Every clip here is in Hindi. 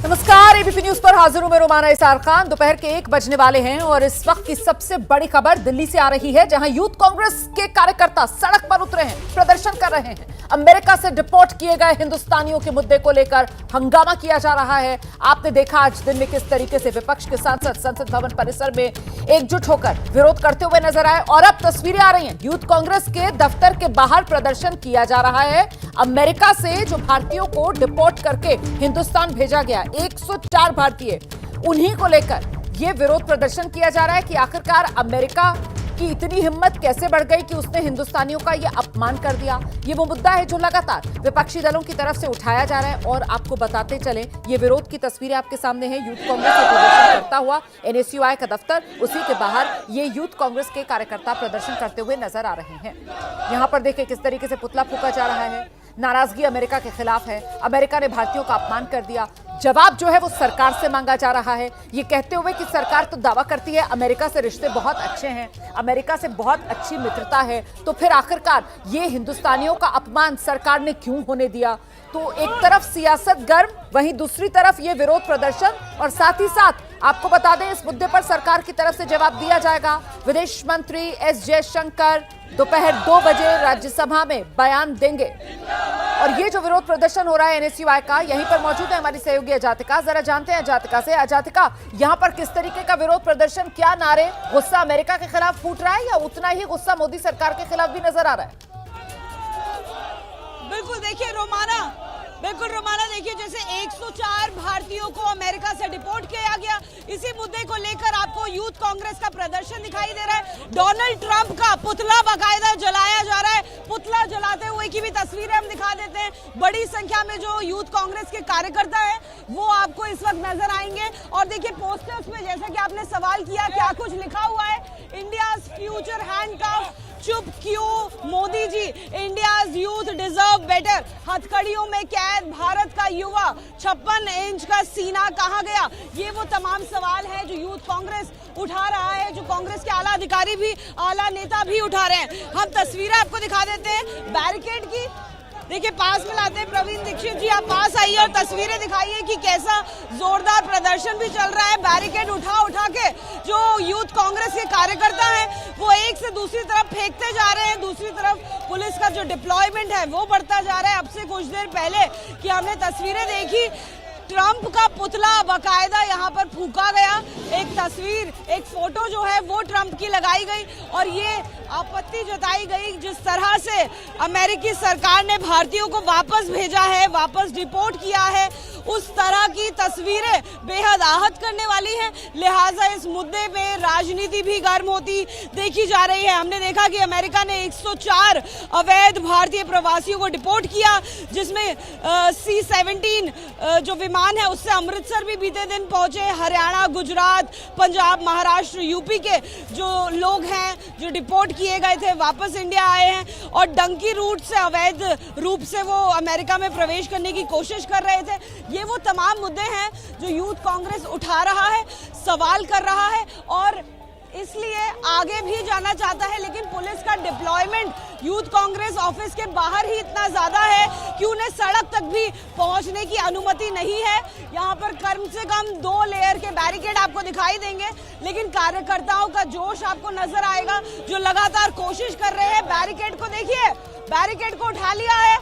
नमस्कार, एबीपी न्यूज पर हाजिर हूं मैं रोमाना इसार खान। दोपहर के 1 बजने वाले हैं और इस वक्त की सबसे बड़ी खबर दिल्ली से आ रही है, जहां यूथ कांग्रेस के कार्यकर्ता सड़क पर उतरे हैं, प्रदर्शन कर रहे हैं। अमेरिका से डिपोर्ट किए गए हिंदुस्तानियों के मुद्दे को लेकर हंगामा किया जा रहा है। आपने देखा आज दिन में किस तरीके से विपक्ष के सांसद संसद भवन परिसर में एकजुट होकर विरोध करते हुए नजर आए और अब तस्वीरें आ रही हैं यूथ कांग्रेस के दफ्तर के बाहर प्रदर्शन किया जा रहा है। अमेरिका से जो भारतीयों को डिपोर्ट करके हिंदुस्तान भेजा गया, 104 भारतीय, उन्हीं को लेकर यह विरोध प्रदर्शन किया जा रहा है कि आखिरकार अमेरिका की इतनी हिम्मत कैसे बढ़ गई कि उसने हिंदुस्तानियों का यह अपमान कर दिया। ये वो मुद्दा है जो लगातार विपक्षी दलों की तरफ से उठाया जा रहा है और आपको बताते चले, ये विरोध की तस्वीरें आपके सामने है। यूथ कांग्रेस का प्रदर्शन करता हुआ एनएसयूआई का दफ्तर, उसी के बाहर ये यूथ कांग्रेस के कार्यकर्ता प्रदर्शन करते हुए नजर आ रहे हैं। यहाँ पर देखिए किस तरीके से पुतला फूंका जा रहा है। नाराजगी अमेरिका के खिलाफ है। अमेरिका ने भारतीयों का अपमान कर दिया। जवाब जो है वो सरकार से मांगा जा रहा है, ये कहते हुए कि सरकार तो दावा करती है अमेरिका से रिश्ते बहुत अच्छे हैं, अमेरिका से बहुत अच्छी मित्रता है, तो फिर आखिरकार ये हिंदुस्तानियों का अपमान सरकार ने क्यों होने दिया। तो एक तरफ सियासत गर्म, वहीं दूसरी तरफ ये विरोध प्रदर्शन और साथ ही साथ आपको बता दें इस मुद्दे पर सरकार की तरफ से जवाब दिया जाएगा। विदेश मंत्री एस जयशंकर दोपहर 2 बजे राज्यसभा में बयान देंगे। और ये जो विरोध प्रदर्शन हो रहा है एनएसयूआई का, यहीं पर मौजूद है हमारी सहयोगी अजातिका। जरा जानते हैं अजातिका से। अजातिका, यहाँ पर किस तरीके का विरोध प्रदर्शन, क्या नारे, गुस्सा अमेरिका के खिलाफ फूट रहा है या उतना ही गुस्सा मोदी सरकार के खिलाफ भी नजर आ रहा है? बिल्कुल देखिए रोमाना, देखिए जैसे 104 भारतीयों को अमेरिका से डिपोर्ट किया गया, इसी मुद्दे को लेकर आपको यूथ कांग्रेस का प्रदर्शन दिखाई दे रहा है। डोनाल्ड ट्रंप का पुतला बाकायदा जलाया जा रहा है। पुतला जलाते हुए की भी तस्वीरें हम दिखा देते हैं। बड़ी संख्या में जो यूथ कांग्रेस के कार्यकर्ता हैं वो आपको इस वक्त नजर आएंगे। और देखिए पोस्टर्स में, जैसा कि आपने सवाल किया, क्या कुछ लिखा हुआ है, इंडिया फ्यूचर हैंडकफ, चुप क्यों Modi ji, India's youth deserve better, हथकड़ियों में कैद भारत का युवा, 56 इंच का सीना कहां गया। ये वो तमाम सवाल हैं जो यूथ कांग्रेस उठा रहा है, जो कांग्रेस के आला अधिकारी भी, आला नेता भी उठा रहे हैं। हम तस्वीरें आपको दिखा देते हैं बैरिकेड की। देखिए पास में लाते हैं प्रवीण दीक्षित जी, आप पास आइए और तस्वीरें दिखाइए कि कैसा जोरदार प्रदर्शन भी चल रहा है। बैरिकेड उठा के जो यूथ कांग्रेस के कार्यकर्ता हैं वो एक से दूसरी तरफ फेंकते जा रहे हैं। दूसरी तरफ पुलिस का जो डिप्लॉयमेंट है वो बढ़ता जा रहा है। अब से कुछ देर पहले कि हमने तस्वीरें देखी, ट्रंप का पुतला बाकायदा यहाँ पर फूंका गया। एक तस्वीर, एक फोटो जो है वो ट्रंप की लगाई गई और ये आपत्ति जताई गई जिस तरह से अमेरिकी सरकार ने भारतीयों को वापस भेजा है, वापस डिपोर्ट किया है, उस तरह की तस्वीरें बेहद आहत करने वाली हैं। लिहाजा इस मुद्दे पे राजनीति भी गर्म होती देखी जा रही है। हमने देखा कि अमेरिका ने 104 अवैध भारतीय प्रवासियों को डिपोर्ट किया, जिसमें C-17 जो विमान है उससे अमृतसर भी बीते दिन पहुंचे। हरियाणा, गुजरात, पंजाब, महाराष्ट्र, यूपी के जो लोग हैं जो डिपोर्ट किए गए थे वापस इंडिया आए हैं और डंकी रूट से अवैध रूप से वो अमेरिका में प्रवेश करने की कोशिश कर रहे थे। ये वो तमाम मुद्दे हैं जो यूथ कांग्रेस उठा रहा है, सवाल कर रहा है और इसलिए आगे भी जाना चाहता है। लेकिन पुलिस का डिप्लॉयमेंट यूथ कांग्रेस ऑफिस के बाहर ही इतना ज्यादा है कि उन्हें सड़क तक भी पहुंचने की अनुमति नहीं है। यहाँ पर कम से कम 2 लेयर के बैरिकेड आपको दिखाई देंगे, लेकिन कार्यकर्ताओं का जोश आपको नजर आएगा जो लगातार कोशिश कर रहे हैं। बैरिकेड को देखिए, बैरिकेड को उठा लिया है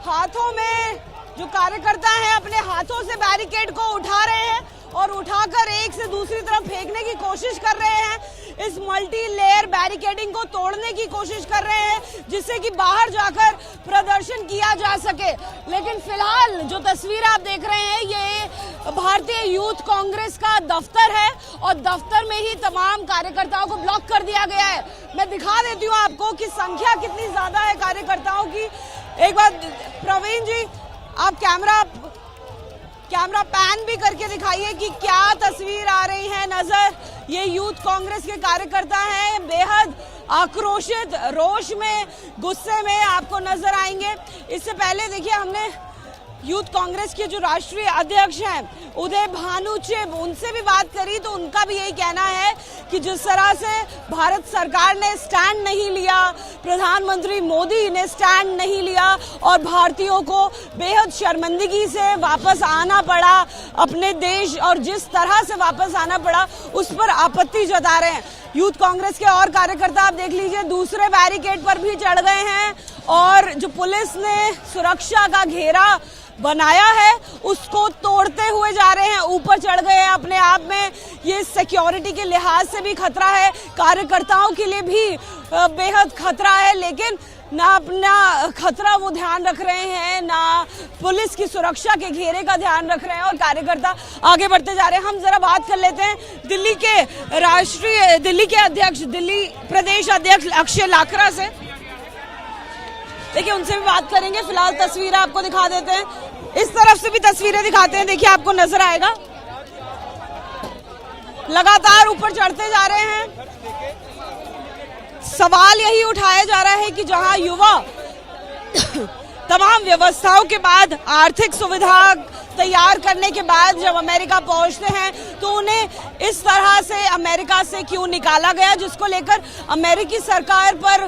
हाथों में, जो कार्यकर्ता हैं अपने हाथों से बैरिकेड को उठा रहे हैं और उठाकर एक से दूसरी तरफ फेंकने की कोशिश कर रहे हैं। इस मल्टी लेयर बैरिकेडिंग को तोड़ने की कोशिश कर रहे हैं जिससे कि बाहर जाकर प्रदर्शन किया जा सके। लेकिन फिलहाल जो तस्वीर आप देख रहे हैं ये भारतीय यूथ कांग्रेस का दफ्तर है और दफ्तर में ही तमाम कार्यकर्ताओं को ब्लॉक कर दिया गया है। मैं दिखा देती हूँ आपको कि संख्या कितनी ज्यादा है कार्यकर्ताओं की। एक बार प्रवीण जी आप कैमरा पैन भी करके दिखाइए कि क्या तस्वीर आ रही है नजर। ये यूथ कांग्रेस के कार्यकर्ता हैं, बेहद आक्रोशित, रोष में, गुस्से में आपको नजर आएंगे। इससे पहले देखिए हमने यूथ कांग्रेस के जो राष्ट्रीय अध्यक्ष हैं उदय भानु चिब, उनसे भी बात करी तो उनका भी यही कहना है कि जिस तरह से भारत सरकार ने स्टैंड नहीं लिया, प्रधानमंत्री मोदी ने स्टैंड नहीं लिया और भारतीयों को बेहद शर्मिंदगी से वापस आना पड़ा अपने देश, और जिस तरह से वापस आना पड़ा उस पर आपत्ति जता रहे हैं। यूथ कांग्रेस के और कार्यकर्ता आप देख लीजिए दूसरे बैरिकेड पर भी चढ़ गए हैं और जो पुलिस ने सुरक्षा का घेरा बनाया है उसको तोड़ते हुए जा रहे हैं, ऊपर चढ़ गए हैं अपने आप में। ये सिक्योरिटी के लिहाज से भी खतरा है, कार्यकर्ताओं के लिए भी बेहद खतरा है, लेकिन ना अपना खतरा वो ध्यान रख रहे हैं, ना पुलिस की सुरक्षा के घेरे का ध्यान रख रहे हैं और कार्यकर्ता आगे बढ़ते जा रहे हैं। हम जरा बात कर लेते हैं दिल्ली के अध्यक्ष, दिल्ली प्रदेश अध्यक्ष अक्षय लाखरा से। देखिए उनसे भी बात करेंगे। फिलहाल तस्वीरें आपको दिखा देते हैं, इस तरफ से भी तस्वीरें दिखाते हैं, देखिए आपको नजर आएगा। लगातार ऊपर चढ़ते जा रहे हैं। सवाल यही उठाया जा रहा है कि जहां युवा तमाम व्यवस्थाओं के बाद, आर्थिक सुविधा तैयार करने के बाद जब अमेरिका पहुंचते हैं तो उन्हें इस तरह से अमेरिका से क्यों निकाला गया, जिसको लेकर अमेरिकी सरकार पर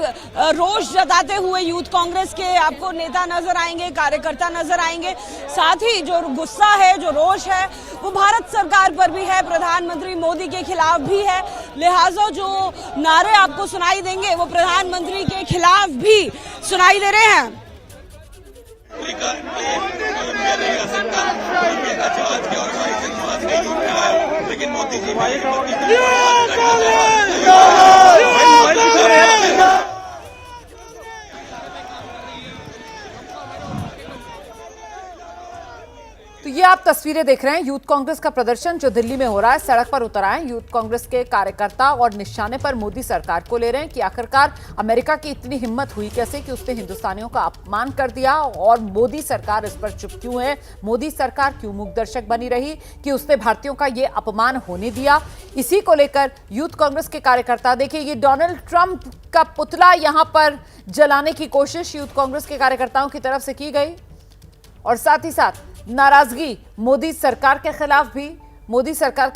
रोष जताते हुए यूथ कांग्रेस के आपको नेता नजर आएंगे, कार्यकर्ता नजर आएंगे। साथ ही जो गुस्सा है, जो रोष है वो भारत सरकार पर भी है, प्रधानमंत्री मोदी के खिलाफ भी है। लिहाजा जो नारे आपको सुनाई देंगे वो प्रधानमंत्री के खिलाफ भी सुनाई दे रहे हैं। लेकिन मोदी जी तो ये आप तस्वीरें देख रहे हैं यूथ कांग्रेस का प्रदर्शन जो दिल्ली में हो रहा है। सड़क पर उतर आए यूथ कांग्रेस के कार्यकर्ता और निशाने पर मोदी सरकार को ले रहे हैं कि आखिरकार अमेरिका की इतनी हिम्मत हुई कैसे कि उसने हिंदुस्तानियों का अपमान कर दिया और मोदी सरकार इस पर चुप क्यों है, मोदी सरकार क्यों मूक दर्शक बनी रही कि उसने भारतीयों का ये अपमान होने दिया। इसी को लेकर यूथ कांग्रेस के कार्यकर्ता, देखिए ये डोनाल्ड ट्रंप का पुतला यहां पर जलाने की कोशिश यूथ कांग्रेस के कार्यकर्ताओं की तरफ से की गई और साथ ही साथ नाराजगी मोदी सरकार के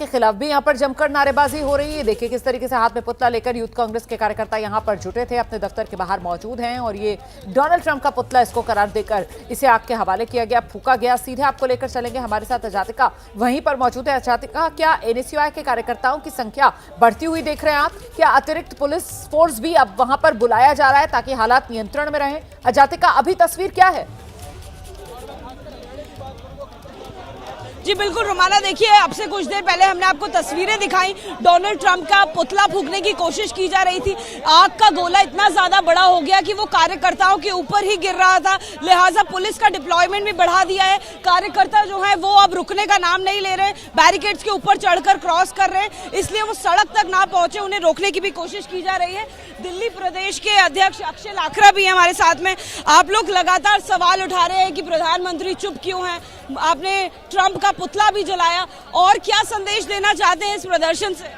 खिलाफ भी यहां पर जमकर नारेबाजी हो रही है। देखिए किस तरीके से हाथ में पुतला लेकर यूथ कांग्रेस के कार्यकर्ता यहां पर जुटे थे, अपने दफ्तर के बाहर मौजूद हैं और ये डोनाल्ड ट्रंप का पुतला, इसको करार देकर इसे आग के हवाले किया गया, फूका गया। सीधे आपको लेकर चलेंगे, हमारे साथ अजातिका वहीं पर मौजूद है। अजातिका, क्या एनएसयूआई के कार्यकर्ताओं की संख्या बढ़ती हुई देख रहे हैं आप? क्या अतिरिक्त पुलिस फोर्स भी अब वहां पर बुलाया जा रहा है ताकि हालात नियंत्रण में रहे? अजातिका, अभी तस्वीर क्या है? जी बिल्कुल रुमाना, देखिए अब से कुछ देर पहले हमने आपको तस्वीरें दिखाई, डोनाल्ड ट्रंप का पुतला फूंकने की कोशिश की जा रही थी। आग का गोला इतना ज्यादा बड़ा हो गया कि वो कार्यकर्ताओं के ऊपर ही गिर रहा था, लिहाजा पुलिस का डिप्लॉयमेंट भी बढ़ा दिया है। कार्यकर्ता जो है वो अब रुकने का नाम नहीं ले रहे, बैरिकेड्स के ऊपर चढ़कर क्रॉस कर रहे हैं, इसलिए वो सड़क तक ना पहुंचे, उन्हें रोकने की भी कोशिश की जा रही है। दिल्ली प्रदेश के अध्यक्ष अक्षय लाखरा भी है हमारे साथ में। आप लोग लगातार सवाल उठा रहे हैं कि प्रधानमंत्री चुप क्यों हैं, आपने ट्रंप का पुतला भी जलाया, और क्या संदेश देना चाहते हैं इस प्रदर्शन से?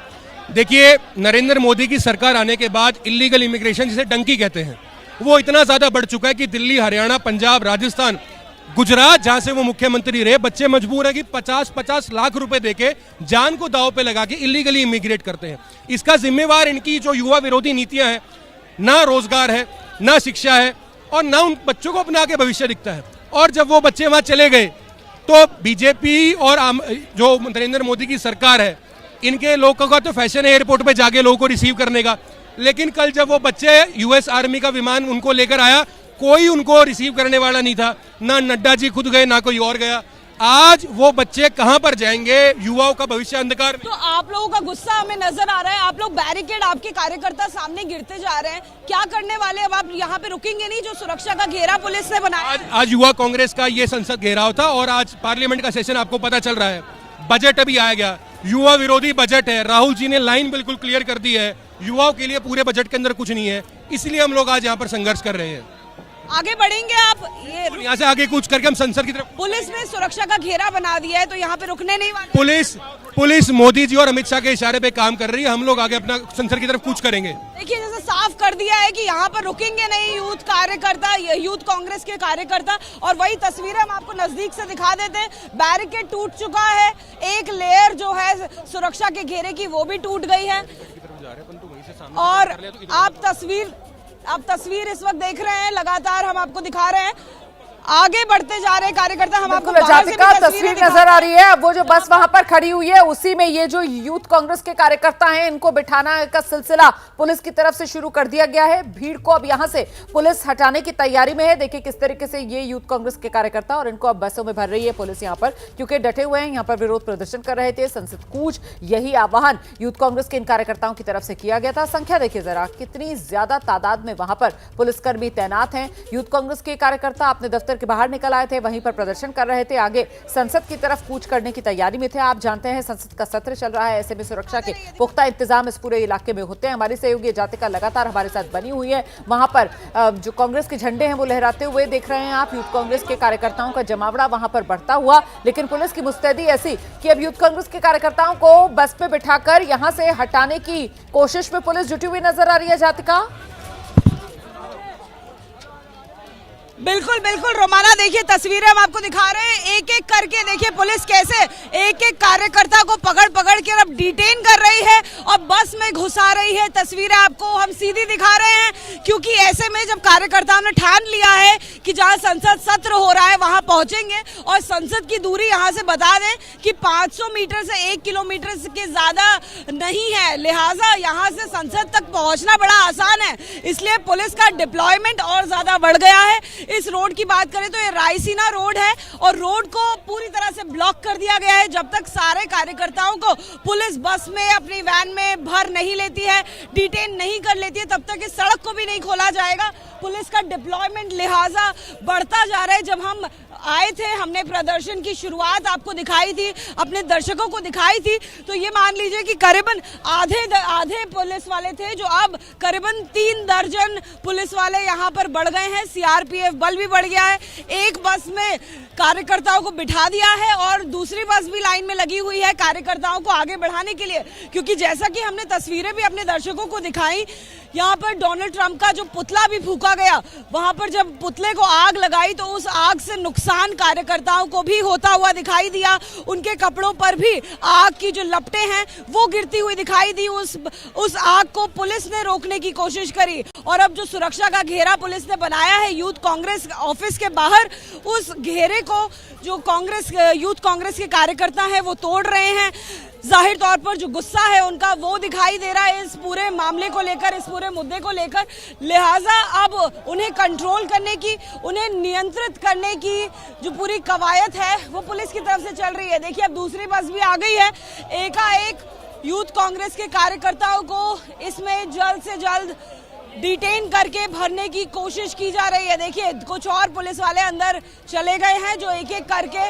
देखिए, नरेंद्र मोदी की सरकार आने के बाद इलीगल इमिग्रेशन, जिसे डंकी कहते हैं, वो इतना ज्यादा बढ़ चुका है कि दिल्ली, हरियाणा, पंजाब, राजस्थान, गुजरात, जहां से वो मुख्यमंत्री रहे, बच्चे मजबूर है कि 50-50 लाख रुपए देके जान को दांव पे लगा के इलीगली इमिग्रेट करते हैं। इसका जिम्मेवार इनकी जो युवा विरोधी नीतियां हैं, ना रोजगार है, ना शिक्षा है और ना उन बच्चों को अपना के भविष्य दिखता है। और जब वो बच्चे वहां चले गए तो बीजेपी और जो नरेंद्र मोदी की सरकार है, इनके लोगों का तो फैशन है एयरपोर्ट पे जाके लोगों को रिसीव करने का, लेकिन कल जब वो बच्चे यूएस आर्मी का विमान उनको लेकर आया, कोई उनको रिसीव करने वाला नहीं था। ना नड्डा जी खुद गए, ना कोई और गया। आज वो बच्चे कहां पर जाएंगे? युवाओं का भविष्य अंधकार में। तो आप लोगों का गुस्सा हमें नजर आ रहा है, आप लोग बैरिकेड, आपके कार्यकर्ता सामने गिरते जा रहे हैं, क्या करने वाले? अब आप यहाँ पे रुकेंगे नहीं? जो सुरक्षा का घेरा पुलिस ने बनाया आज युवा कांग्रेस का ये संसद घेराव था और आज पार्लियामेंट का सेशन आपको पता चल रहा है। बजट अभी आ गया, युवा विरोधी बजट है, राहुल जी ने लाइन बिल्कुल क्लियर कर दी है, युवाओं के लिए पूरे बजट के अंदर कुछ नहीं है, इसलिए हम लोग आज यहाँ पर संघर्ष कर रहे हैं। आगे बढ़ेंगे आप? ये यहाँ से आगे कूच करके हम संसद की तरफ। पुलिस ने सुरक्षा का घेरा बना दिया है तो यहाँ पे रुकने नहीं वाले। पुलिस मोदी जी और अमित शाह के इशारे पे काम कर रही है। हम लोग आगे अपना संसद की तरफ कूच करेंगे। देखिए जैसे साफ कर दिया है कि यहाँ पर रुकेंगे नहीं यूथ कार्यकर्ता, यूथ कांग्रेस के कार्यकर्ता। और वही तस्वीरें हम आपको नजदीक से दिखा देते हैं। बैरिकेड टूट चुका है, एक लेयर जो है सुरक्षा के घेरे की वो भी टूट गई है। और आप तस्वीर इस वक्त देख रहे हैं, लगातार हम आपको दिखा रहे हैं। आगे बढ़ते जा रहे कार्यकर्ता, हम आपको बाहर से भी तस्वीर नजर आ रही है। अब वो जो बस वहां पर खड़ी हुई है उसी में ये जो यूथ कांग्रेस के कार्यकर्ता हैं इनको बिठाना का सिलसिला पुलिस की तरफ से शुरू कर दिया गया है। भीड़ को अब यहां से पुलिस हटाने की तैयारी में है। देखिए किस तरीके से ये यूथ कांग्रेस के कार्यकर्ता और इनको अब बसों में भर रही है पुलिस यहाँ पर, क्योंकि डटे हुए हैं, यहाँ पर विरोध प्रदर्शन कर रहे थे। संसद कूच, यही आह्वान यूथ कांग्रेस के इन कार्यकर्ताओं की तरफ से किया गया था। संख्या देखिए जरा, कितनी ज्यादा तादाद में वहां पर पुलिसकर्मी तैनात हैं। यूथ कांग्रेस के कार्यकर्ता अपने दफ्तर के बाहर निकल आए थे, वहीं पर प्रदर्शन कर रहे थे, आगे संसद की तरफ कूच करने की तैयारी में थे। आप जानते हैं संसद का सत्र चल रहा है, ऐसे में सुरक्षा के पुख्ता इंतजाम इस पूरे इलाके में होते हैं। हमारी सहयोगी जातिका लगातार हमारे साथ बनी हुई है। वहां पर जो कांग्रेस के झंडे हैं वो लहराते हुए देख रहे हैं आप। यूथ कांग्रेस के कार्यकर्ताओं का जमावड़ा वहां पर बढ़ता हुआ, लेकिन पुलिस की मुस्तैदी ऐसी कि अब यूथ कांग्रेस के कार्यकर्ताओं को बस पे बिठाकर यहां से हटाने की कोशिश में पुलिस जुटी हुई नजर आ रही है। जातिका बिल्कुल बिल्कुल रोमाना, देखिए तस्वीरें हम आपको दिखा रहे हैं। एक एक करके देखिए पुलिस कैसे एक एक कार्यकर्ता को पकड़ पकड़ के अब डिटेन कर रही है और बस में घुसा रही है। तस्वीरें आपको हम सीधी दिखा रहे हैं, क्योंकि ऐसे में जब कार्यकर्ताओं ने ठान लिया है कि जहां संसद सत्र हो रहा है वहां पहुंचेंगे। और संसद की दूरी यहां से बता दें कि 500 मीटर से 1 किलोमीटर के ज्यादा नहीं है, लिहाजा यहां से संसद तक पहुंचना बड़ा आसान है। इसलिए पुलिस का डिप्लॉयमेंट और ज्यादा बढ़ गया है। इस रोड की बात करें तो ये रायसीना रोड है और रोड को पूरी तरह से ब्लॉक कर दिया गया है। जब तक सारे कार्यकर्ताओं को पुलिस बस में, अपनी वैन में भर नहीं लेती है, डिटेन नहीं कर लेती है, तब तक इस सड़क को भी नहीं खोला जाएगा। पुलिस का डिप्लॉयमेंट लिहाजा बढ़ता जा रहा है। जब हम आए थे, हमने प्रदर्शन की शुरुआत आपको दिखाई थी, अपने दर्शकों को दिखाई थी, तो ये मान लीजिए कि करीबन आधे पुलिस वाले थे, जो अब करीबन 3 दर्जन पुलिस वाले यहाँ पर बढ़ गए हैं। सीआरपीएफ बल भी बढ़ गया है। एक बस में कार्यकर्ताओं को बिठा दिया है और दूसरी बस भी लाइन में लगी हुई है कार्यकर्ताओं को आगे बढ़ाने के लिए, क्योंकि जैसा कि हमने तस्वीरें भी अपने दर्शकों को दिखाई, यहाँ पर डोनाल्ड ट्रंप का जो पुतला भी फूका गया, वहां पर जब पुतले को आग लगाई तो उस आग से नुकसान कार्यकर्ताओं को भी होता हुआ दिखाई दिया। उनके कपड़ों पर भी आग की जो लपटें हैं वो गिरती हुई दिखाई दी। उस आग को पुलिस ने रोकने की कोशिश करी और अब जो सुरक्षा का घेरा पुलिस ने बनाया है यूथ कांग्रेस ऑफिस के बाहर, उस घेरे को जो यूथ कांग्रेस के कार्यकर्ता हैं वो तोड़ रहे हैं। जाहिर तौर पर जो गुस्सा है उनका वो दिखाई दे रहा है इस पूरे मामले को लेकर, इस पूरे मुद्दे को लेकर। लिहाजा अब उन्हें कंट्रोल करने की, उन्हें नियंत्रित करने की जो पूरी कवायद है वो पुलिस की तरफ से चल रही है। देखिए अब दूसरी बस भी आ गई है। एकाएक यूथ कांग्रेस के कार्यकर्ताओं को इसमें जल्द से जल्द डिटेन करके भरने की कोशिश की जा रही है। देखिए कुछ और पुलिस वाले अंदर चले गए हैं जो एक एक करके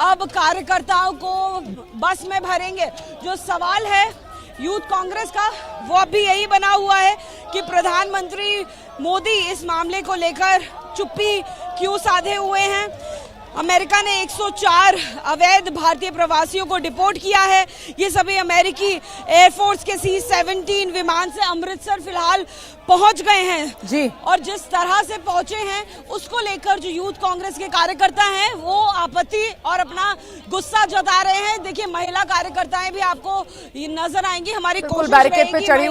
अब कार्यकर्ताओं को बस में भरेंगे। जो सवाल है यूथ कांग्रेस का वो अब भी यही बना हुआ है कि प्रधानमंत्री मोदी इस मामले को लेकर चुप्पी क्यों साधे हुए हैं। अमेरिका ने 104 अवैध भारतीय प्रवासियों को डिपोर्ट किया है। ये सभी अमेरिकी एयरफोर्स के C-17 विमान से अमृतसर फिलहाल पहुंच गए हैं जी। और जिस तरह से पहुंचे हैं उसको लेकर जो यूथ कांग्रेस के कार्यकर्ता हैं वो आपत्ति और अपना गुस्सा जता रहे हैं। देखिए महिला कार्यकर्ताएं भी आपको नजर आएंगी। हमारी कोशिश बैरिकेड पे चढ़ी